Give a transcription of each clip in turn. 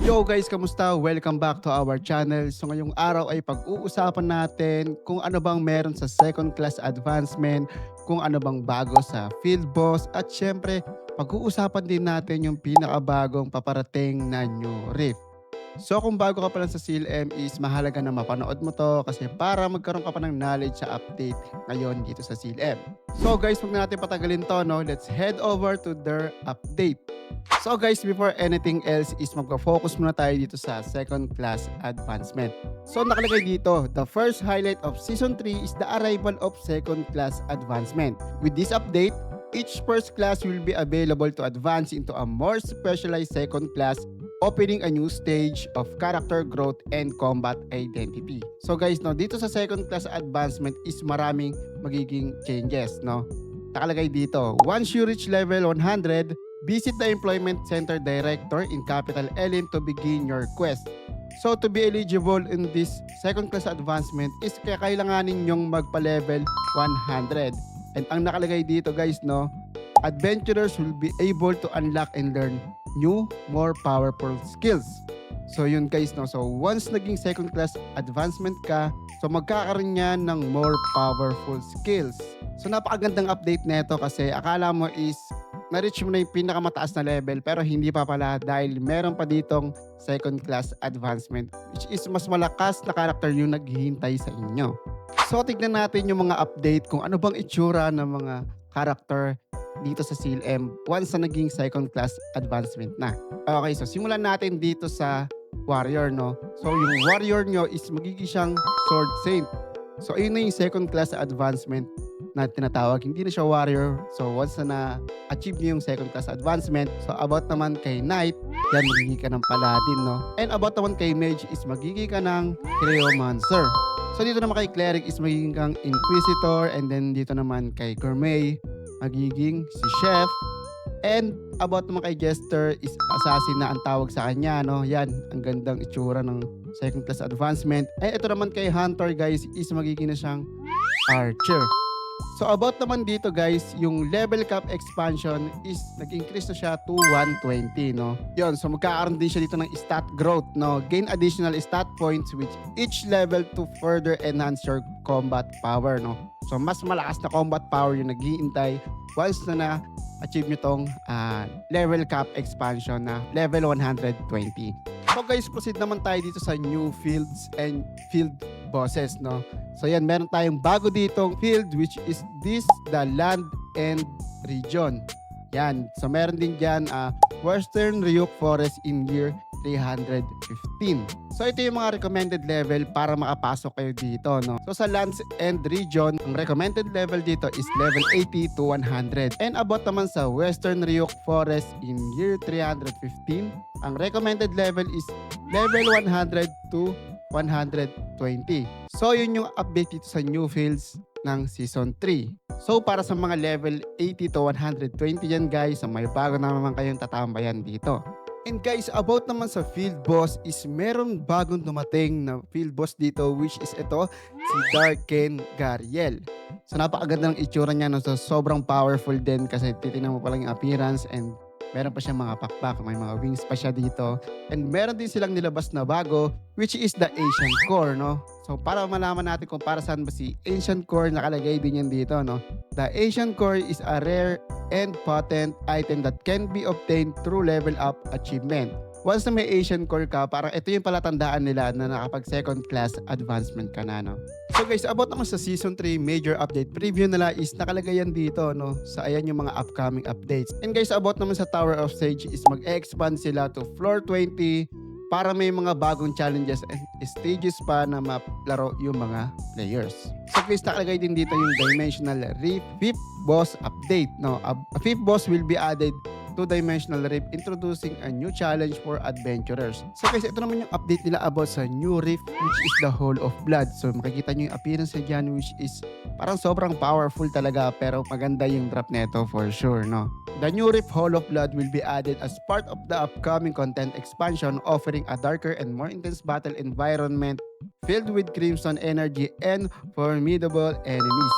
Yo guys, kamusta? Welcome back to our channel. So ngayong araw ay pag-uusapan natin kung ano bang meron sa second class advancement, kung ano bang bago sa field boss, at syempre pag-uusapan din natin yung pinakabagong paparating na new rift. So kung bago ka pa lang sa CLM is mahalaga na mapanood mo to kasi para magkaroon ka pa ng knowledge sa update ngayon dito sa CLM. So guys, huwag na natin patagalin to, no? Let's head over to their update. So guys, before anything else is magpa-focus muna tayo dito sa second class advancement. So nakalagay dito, the first highlight of Season 3 is the arrival of second class advancement. With this update, each first class will be available to advance into a more specialized second class, opening a new stage of character growth and combat identity. So guys, no, dito sa second class advancement is maraming magiging changes, no? Nakalagay dito, once you reach level 100, visit the Employment Center Director in Capital Ellen to begin your quest. So to be eligible in this second class advancement is kailanganin nyong magpa-level 100. And ang nakalagay dito guys, no, adventurers will be able to unlock and learn new, more powerful skills. So yun guys, no, so once naging second class advancement ka, so magkakaroon yan ng more powerful skills. So napakagandang update nito kasi akala mo is na-reach mo na yung pinakamataas na level pero hindi pa pala dahil meron pa ditong second class advancement which is mas malakas na character yung naghihintay sa inyo. So tignan natin yung mga update kung ano bang itsura ng mga character dito sa CLM once na naging second class advancement na. Okay, so simulan natin dito sa warrior, no? So yung warrior nyo is magiging siyang sword saint. So ayun na yung second class advancement na tinatawag. Hindi na siya warrior. So once na na-achieve niyo yung second class advancement, so about naman kay knight, yan magiging ka ng paladin, no? And about naman kay mage is magiging ka ng Cryomancer. So dito naman kay cleric is magiging kang inquisitor, and then dito naman kay gourmet magiging si chef. And about naman kay jester is assassin na ang tawag sa kanya, no? Yan, ang gandang itsura ng second class advancement. Eh ito naman kay hunter guys is magiging na siyang archer. So about naman dito guys, yung level cap expansion is nag-increase na siya to 120, no? Yun, so magkakaroon din siya dito ng stat growth, no? Gain additional stat points with each level to further enhance your combat power, no? So mas malakas na combat power yung nag-iintay once na na-achieve nyo tong level cap expansion na level 120. So guys, proceed naman tayo dito sa new fields and field bosses, no? So yan, meron tayong bago ditong field which is this, the land and region. Yan, so meron din dyan Western Ryuk Forest in year 315. So ito yung mga recommended level para makapasok kayo dito, no? So sa lands and region, ang recommended level dito is level 80 to 100. And about naman sa Western Ryuk Forest in year 315, ang recommended level is level 100 to 120. So yun yung update dito sa new fields ng Season 3. So para sa mga level 80 to 120 yan guys, so may bago naman kayong tatambayan dito. And guys, about naman sa field boss is meron bagong dumating na field boss dito which is ito, si Darken Gariel. So napakaganda ng itsura niya, no? So sobrang powerful din kasi titingnan mo pa lang yung appearance and meron pa siyang mga pakpak, may mga wings pa siya dito. And meron din silang nilabas na bago which is the Ancient Core, no? So para malaman natin kung para saan ba si Ancient Core, nakalagay din yan dito, no? The Ancient Core is a rare and potent item that can be obtained through level up achievement. Once na may Ancient Core ka, parang ito yung palatandaan nila na nakapag second class advancement ka na, no? So guys, about naman sa Season 3 major update preview nila is nakalagay yan dito, no? So ayan yung mga upcoming updates. And guys, about naman sa Tower of Sage is mag-expand sila to floor 20 para may mga bagong challenges and stages pa na maplaro yung mga players. So guys, nakalagay din dito yung Dimensional Rift 5th boss update, no? A 5th boss will be added to Dimensional Rift, introducing a new challenge for adventurers. So guys, ito naman yung update nila about sa new rift which is the Hall of Blood. So makikita nyo yung appearance niya dyan which is parang sobrang powerful talaga pero maganda yung drop neto for sure, no? The new rift Hall of Blood will be added as part of the upcoming content expansion, offering a darker and more intense battle environment filled with crimson energy and formidable enemies.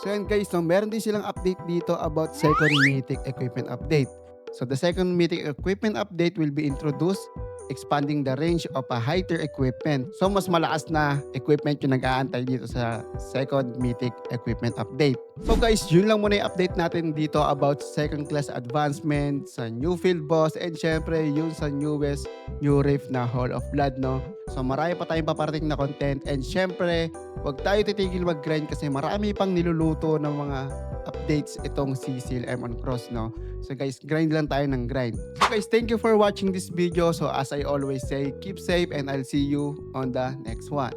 So yan guys, no, meron din silang update dito about second mythic equipment update. So the second mythic equipment update will be introduced expanding the range of a high-tier equipment. So mas malakas na equipment yung nag-aantay dito sa second Mythic equipment update. So guys, yun lang muna yung update natin dito about second class advancement sa new field boss and syempre yun sa newest new rift na Hall of Blood, no? So marami pa tayong paparating na content and syempre huwag tayo titigil mag-grind kasi marami pang niluluto ng mga updates itong CCL on Cross, no? So guys, grind lang tayo ng grind. So guys, thank you for watching this video. So as I always say, keep safe and I'll see you on the next one.